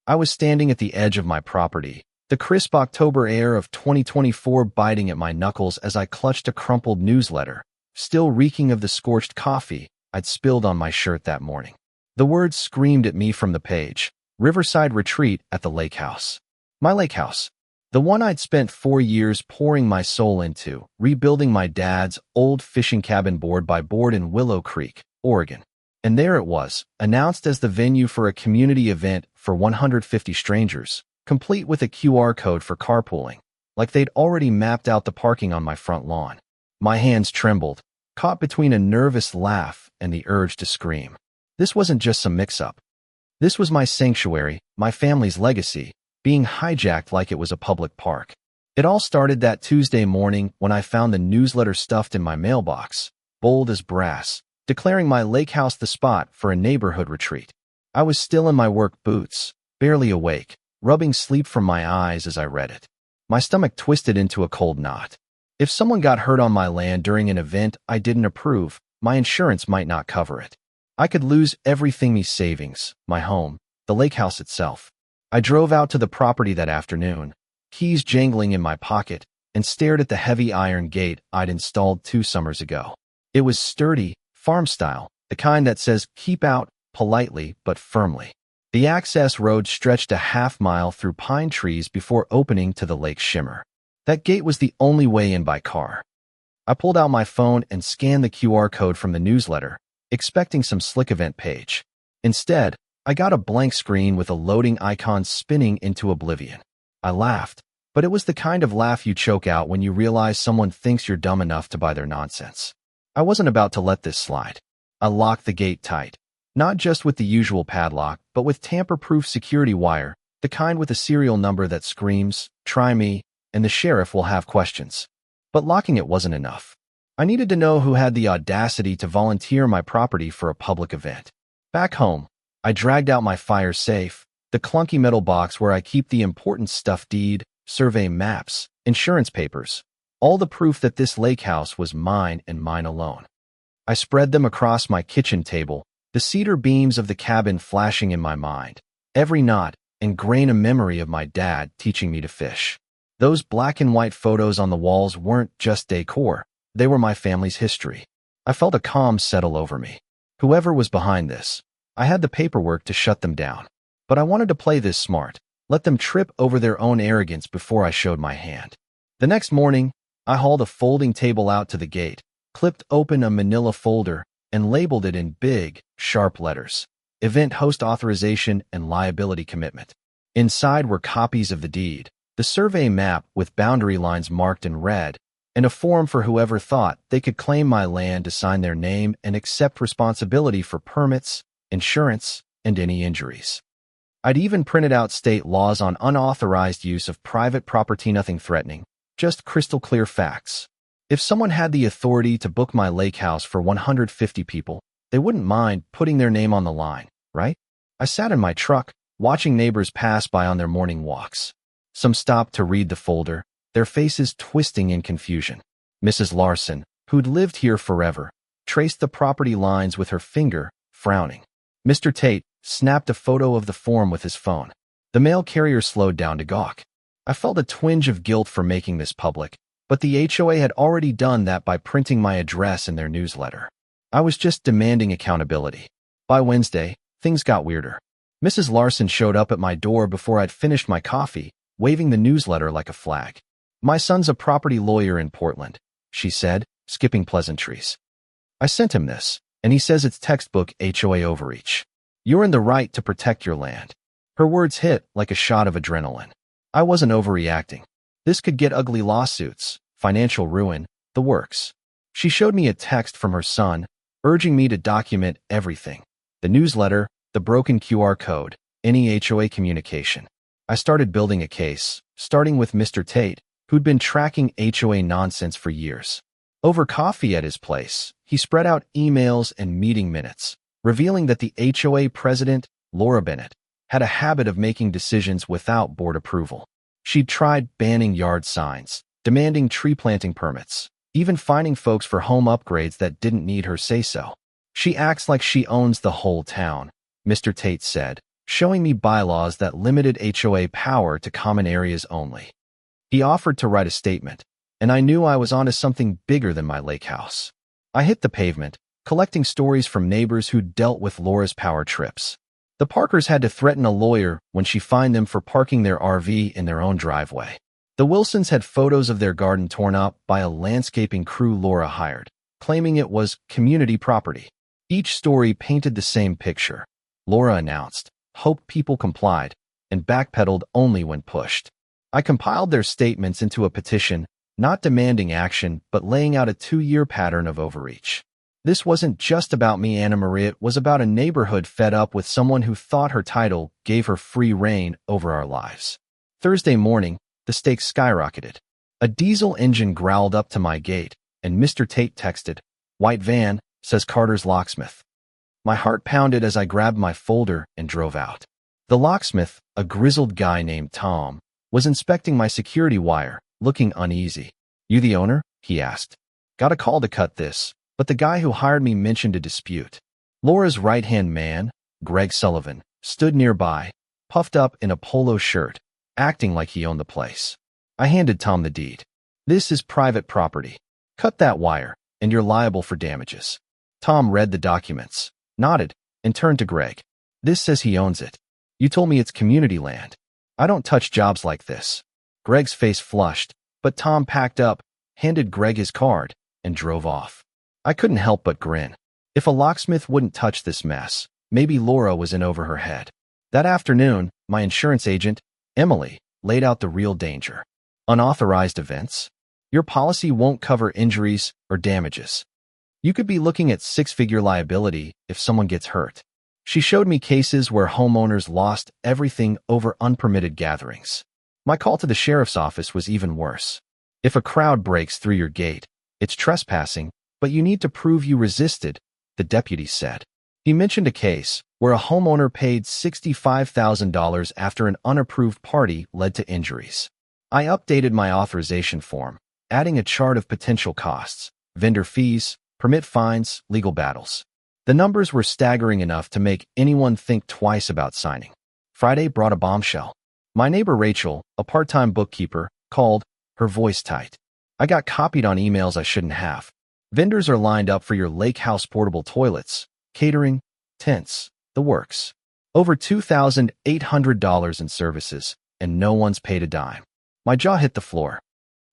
I was standing at the edge of my property, the crisp October air of 2024 biting at my knuckles as I clutched a crumpled newsletter, still reeking of the scorched coffee I'd spilled on my shirt that morning. The words screamed at me from the page: Riverside Retreat at the lake house. My lake house. The one I'd spent 4 years pouring my soul into, rebuilding my dad's old fishing cabin board by board in Willow Creek, Oregon. And there it was, announced as the venue for a community event for 150 strangers, complete with a QR code for carpooling, like they'd already mapped out the parking on my front lawn. My hands trembled, caught between a nervous laugh and the urge to scream. This wasn't just some mix-up. This was my sanctuary, my family's legacy, being hijacked like it was a public park. It all started that Tuesday morning when I found the newsletter stuffed in my mailbox, bold as brass, declaring my lake house the spot for a neighborhood retreat. I was still in my work boots, barely awake, rubbing sleep from my eyes as I read it. My stomach twisted into a cold knot. If someone got hurt on my land during an event I didn't approve, my insurance might not cover it. I could lose everything: my savings, my home, the lake house itself. I drove out to the property that afternoon, keys jangling in my pocket, and stared at the heavy iron gate I'd installed 2 summers ago. It was sturdy, farm-style, the kind that says "keep out" politely but firmly. The access road stretched a half-mile through pine trees before opening to the lake's shimmer. That gate was the only way in by car. I pulled out my phone and scanned the QR code from the newsletter, expecting some slick event page. Instead, I got a blank screen with a loading icon spinning into oblivion. I laughed, but it was the kind of laugh you choke out when you realize someone thinks you're dumb enough to buy their nonsense. I wasn't about to let this slide. I locked the gate tight, not just with the usual padlock, but with tamper-proof security wire, the kind with a serial number that screams, "Try me, and the sheriff will have questions." But locking it wasn't enough. I needed to know who had the audacity to volunteer my property for a public event. Back home, I dragged out my fire safe, the clunky metal box where I keep the important stuff: deed, survey maps, insurance papers, all the proof that this lake house was mine and mine alone. I spread them across my kitchen table, the cedar beams of the cabin flashing in my mind, every knot and grain a memory of my dad teaching me to fish. Those black and white photos on the walls weren't just decor, they were my family's history. I felt a calm settle over me. Whoever was behind this, I had the paperwork to shut them down. But I wanted to play this smart, let them trip over their own arrogance before I showed my hand. The next morning, I hauled a folding table out to the gate, clipped open a manila folder, and labeled it in big, sharp letters: Event Host Authorization and Liability Commitment. Inside were copies of the deed, the survey map with boundary lines marked in red, and a form for whoever thought they could claim my land to sign their name and accept responsibility for permits, insurance, and any injuries. I'd even printed out state laws on unauthorized use of private property. Nothing threatening, just crystal clear facts. If someone had the authority to book my lake house for 150 people, they wouldn't mind putting their name on the line, right? I sat in my truck, watching neighbors pass by on their morning walks. Some stopped to read the folder, their faces twisting in confusion. Mrs. Larson, who'd lived here forever, traced the property lines with her finger, frowning. Mr. Tate snapped a photo of the form with his phone. The mail carrier slowed down to gawk. I felt a twinge of guilt for making this public, but the HOA had already done that by printing my address in their newsletter. I was just demanding accountability. By Wednesday, things got weirder. Mrs. Larson showed up at my door before I'd finished my coffee, waving the newsletter like a flag. "My son's a property lawyer in Portland," she said, skipping pleasantries. "I sent him this, and he says it's textbook HOA overreach. You're in the right to protect your land." Her words hit like a shot of adrenaline. I wasn't overreacting. This could get ugly: lawsuits, financial ruin, the works. She showed me a text from her son, urging me to document everything: the newsletter, the broken QR code, any HOA communication. I started building a case, starting with Mr. Tate, who'd been tracking HOA nonsense for years. Over coffee at his place, he spread out emails and meeting minutes, revealing that the HOA president, Laura Bennett, had a habit of making decisions without board approval. She'd tried banning yard signs, demanding tree planting permits, even fining folks for home upgrades that didn't need her say-so. "She acts like she owns the whole town," Mr. Tate said, showing me bylaws that limited HOA power to common areas only. He offered to write a statement, and I knew I was onto something bigger than my lake house. I hit the pavement, collecting stories from neighbors who dealt with Laura's power trips. The Parkers had to threaten a lawyer when she fined them for parking their RV in their own driveway. The Wilsons had photos of their garden torn up by a landscaping crew Laura hired, claiming it was community property. Each story painted the same picture. Laura announced, hoped people complied, and backpedaled only when pushed. I compiled their statements into a petition, not demanding action, but laying out a 2-year pattern of overreach. This wasn't just about me, Anna Maria. It was about a neighborhood fed up with someone who thought her title gave her free reign over our lives. Thursday morning, the stakes skyrocketed. A diesel engine growled up to my gate, and Mr. Tate texted, "White van," says Carter's locksmith. My heart pounded as I grabbed my folder and drove out. The locksmith, a grizzled guy named Tom, was inspecting my security wire, looking uneasy. "You the owner?" he asked. "Got a call to cut this, but the guy who hired me mentioned a dispute." Laura's right-hand man, Greg Sullivan, stood nearby, puffed up in a polo shirt, acting like he owned the place. I handed Tom the deed. "This is private property. Cut that wire, and you're liable for damages." Tom read the documents, nodded, and turned to Greg. "This says he owns it. You told me it's community land. I don't touch jobs like this." Greg's face flushed, but Tom packed up, handed Greg his card, and drove off. I couldn't help but grin. If a locksmith wouldn't touch this mess, maybe Laura was in over her head. That afternoon, my insurance agent, Emily, laid out the real danger. Unauthorized events. Your policy won't cover injuries or damages. You could be looking at 6-figure liability if someone gets hurt. She showed me cases where homeowners lost everything over unpermitted gatherings. My call to the sheriff's office was even worse. If a crowd breaks through your gate, it's trespassing, but you need to prove you resisted, the deputy said. He mentioned a case where a homeowner paid $65,000 after an unapproved party led to injuries. I updated my authorization form, adding a chart of potential costs, vendor fees, permit fines, legal battles. The numbers were staggering enough to make anyone think twice about signing. Friday brought a bombshell. My neighbor Rachel, a part-time bookkeeper, called, her voice tight. "I got copied on emails I shouldn't have. Vendors are lined up for your lake house portable toilets, catering, tents, the works. Over $2,800 in services, and no one's paid a dime." My jaw hit the floor.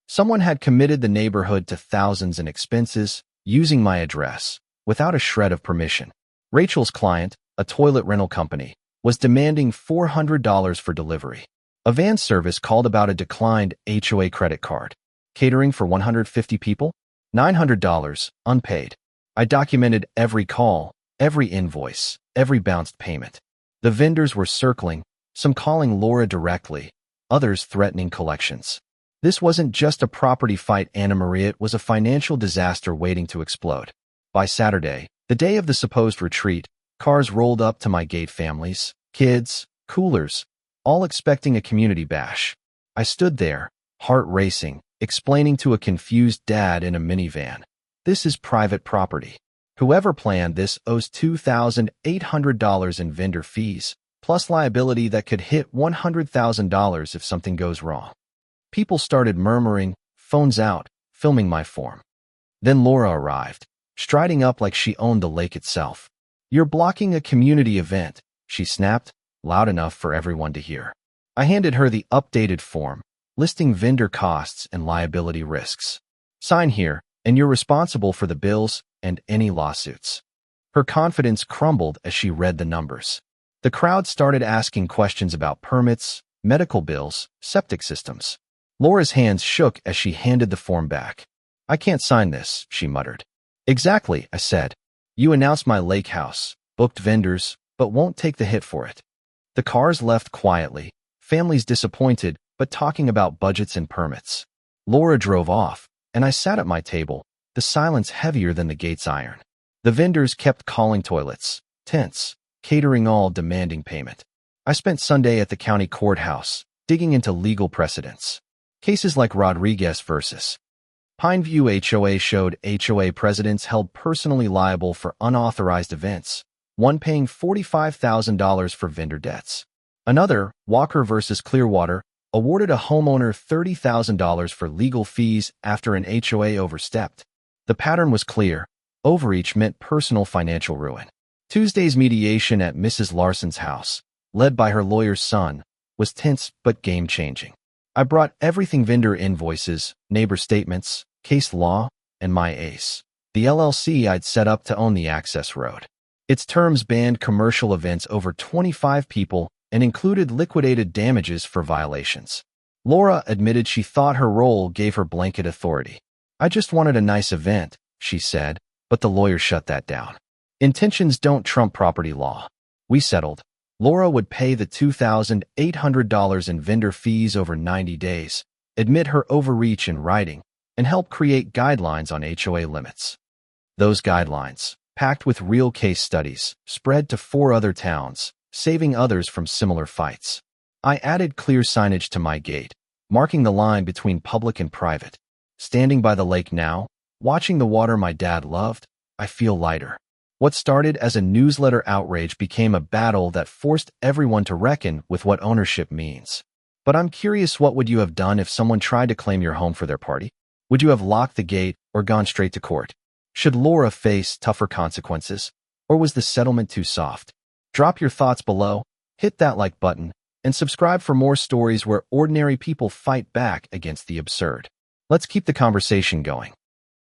Someone had committed the neighborhood to thousands in expenses, using my address, without a shred of permission. Rachel's client, a toilet rental company, was demanding $400 for delivery. A van service called about a declined HOA credit card. Catering for 150 people? $900, unpaid. I documented every call, every invoice, every bounced payment. The vendors were circling, some calling Laura directly, others threatening collections. This wasn't just a property fight, Anna Maria, it was a financial disaster waiting to explode. By Saturday, the day of the supposed retreat, cars rolled up to my gate, families, kids, coolers, all expecting a community bash. I stood there, heart racing, explaining to a confused dad in a minivan, "This is private property. Whoever planned this owes $2,800 in vendor fees, plus liability that could hit $100,000 if something goes wrong." People started murmuring, phones out, filming my form. Then Laura arrived, striding up like she owned the lake itself. "You're blocking a community event," she snapped, loud enough for everyone to hear. I handed her the updated form, listing vendor costs and liability risks. "Sign here, and you're responsible for the bills and any lawsuits." Her confidence crumbled as she read the numbers. The crowd started asking questions about permits, medical bills, septic systems. Laura's hands shook as she handed the form back. "I can't sign this," she muttered. "Exactly," I said. "You announced my lake house, booked vendors, but won't take the hit for it." The cars left quietly, families disappointed, but talking about budgets and permits. Laura drove off, and I sat at my table, the silence heavier than the gate's iron. The vendors kept calling toilets, tents, catering, all demanding payment. I spent Sunday at the county courthouse, digging into legal precedents. Cases like Rodriguez versus Pineview HOA showed HOA presidents held personally liable for unauthorized events, one paying $45,000 for vendor debts. Another, Walker versus Clearwater, awarded a homeowner $30,000 for legal fees after an HOA overstepped. The pattern was clear. Overreach meant personal financial ruin. Tuesday's mediation at Mrs. Larson's house, led by her lawyer's son, was tense but game-changing. I brought everything: vendor invoices, neighbor statements, case law, and my ace, the LLC I'd set up to own the access road. Its terms banned commercial events over 25 people and included liquidated damages for violations. Laura admitted she thought her role gave her blanket authority. "I just wanted a nice event," she said, but the lawyer shut that down. "Intentions don't trump property law." We settled. Laura would pay the $2,800 in vendor fees over 90 days, admit her overreach in writing, and help create guidelines on HOA limits. Those guidelines, packed with real case studies, spread to 4 other towns, saving others from similar fights. I added clear signage to my gate, marking the line between public and private. Standing by the lake now, watching the water my dad loved, I feel lighter. What started as a newsletter outrage became a battle that forced everyone to reckon with what ownership means. But I'm curious, what would you have done if someone tried to claim your home for their party? Would you have locked the gate or gone straight to court? Should Laura face tougher consequences, or was the settlement too soft? Drop your thoughts below, hit that like button, and subscribe for more stories where ordinary people fight back against the absurd. Let's keep the conversation going.